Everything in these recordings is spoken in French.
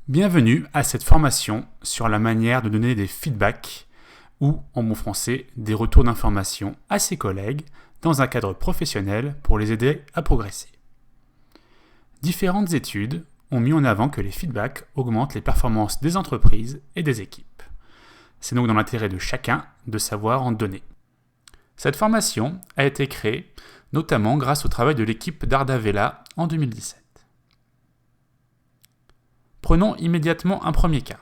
Bienvenue à cette formation sur la manière de donner des feedbacks ou, en bon français, des retours d'informations à ses collègues dans un cadre professionnel pour les aider à progresser. Différentes études ont mis en avant que les feedbacks augmentent les performances des entreprises et des équipes. C'est donc dans l'intérêt de chacun de savoir en donner. Cette formation a été créée notamment grâce au travail de l'équipe d'Ardavella en 2017. Prenons immédiatement un premier cas.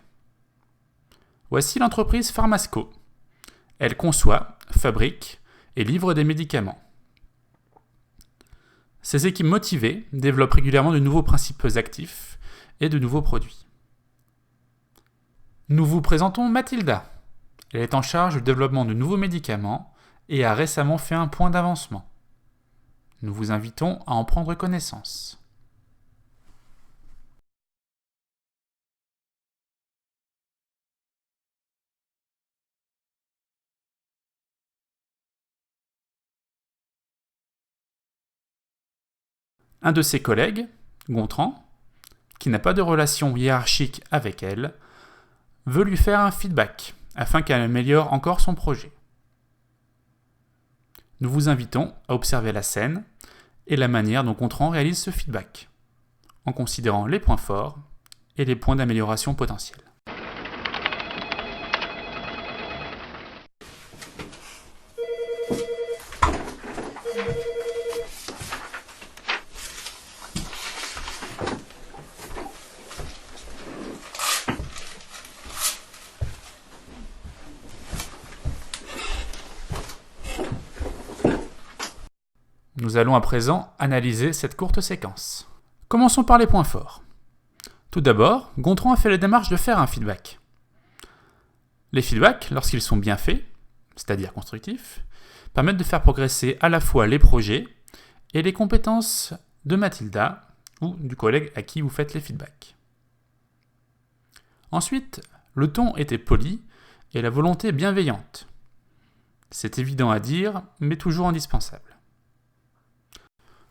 Voici l'entreprise Pharmasco. Elle conçoit, fabrique et livre des médicaments. Ses équipes motivées développent régulièrement de nouveaux principes actifs et de nouveaux produits. Nous vous présentons Mathilda. Elle est en charge du développement de nouveaux médicaments et a récemment fait un point d'avancement. Nous vous invitons à en prendre connaissance. Un de ses collègues, Gontran, qui n'a pas de relation hiérarchique avec elle, veut lui faire un feedback afin qu'elle améliore encore son projet. Nous vous invitons à observer la scène et la manière dont Gontran réalise ce feedback, en considérant les points forts et les points d'amélioration potentiels. Nous allons à présent analyser cette courte séquence. Commençons par les points forts. Tout d'abord, Gontran a fait la démarche de faire un feedback. Les feedbacks, lorsqu'ils sont bien faits, c'est-à-dire constructifs, permettent de faire progresser à la fois les projets et les compétences de Mathilda ou du collègue à qui vous faites les feedbacks. Ensuite, le ton était poli et la volonté bienveillante. C'est évident à dire, mais toujours indispensable.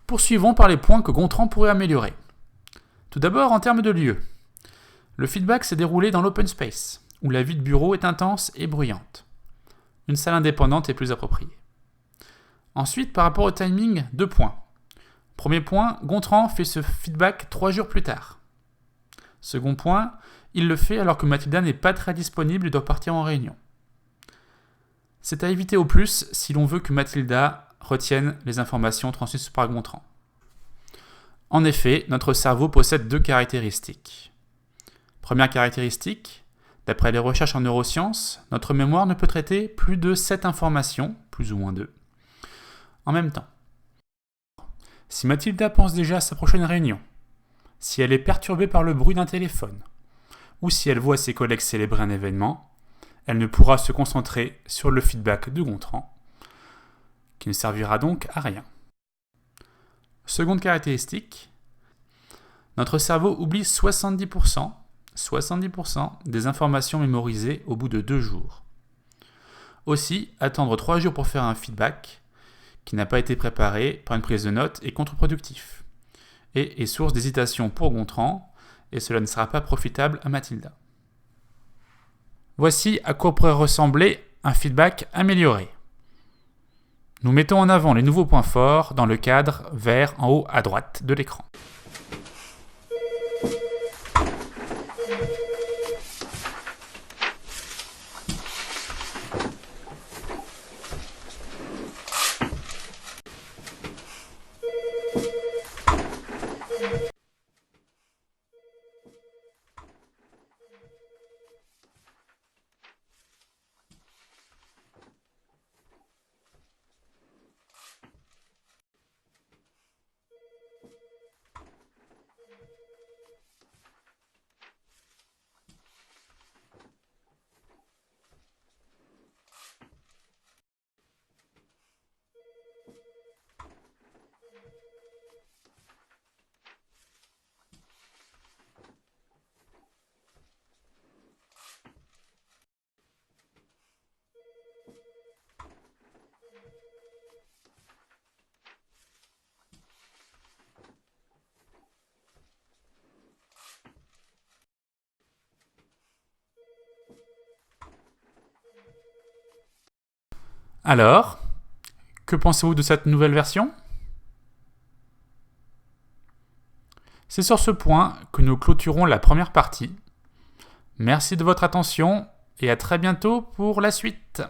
Poursuivons par les points que Gontran pourrait améliorer. Tout d'abord, en termes de lieu. Le feedback s'est déroulé dans l'open space, où la vie de bureau est intense et bruyante. Une salle indépendante est plus appropriée. Ensuite, par rapport au timing, 2 points. Premier point, Gontran fait ce feedback 3 jours plus tard. Second point, il le fait alors que Mathilda n'est pas très disponible et doit partir en réunion. C'est à éviter au plus si l'on veut que Mathilda retienne les informations transmises par Gontran. En effet, notre cerveau possède 2 caractéristiques. Première caractéristique, d'après les recherches en neurosciences, notre mémoire ne peut traiter plus de 7 informations, plus ou moins 2, en même temps. Si Mathilda pense déjà à sa prochaine réunion, si elle est perturbée par le bruit d'un téléphone, ou si elle voit ses collègues célébrer un événement, elle ne pourra se concentrer sur le feedback de Gontran, qui ne servira donc à rien. Seconde caractéristique, notre cerveau oublie 70% des informations mémorisées au bout de 2 jours. Aussi, attendre 3 jours pour faire un feedback qui n'a pas été préparé par une prise de notes est contre-productif et est source d'hésitation pour Gontran, et cela ne sera pas profitable à Mathilda. Voici à quoi pourrait ressembler un feedback amélioré. Nous mettons en avant les nouveaux points forts dans le cadre vert en haut à droite de l'écran. Alors, que pensez-vous de cette nouvelle version ? C'est sur ce point que nous clôturons la première partie. Merci de votre attention et à très bientôt pour la suite.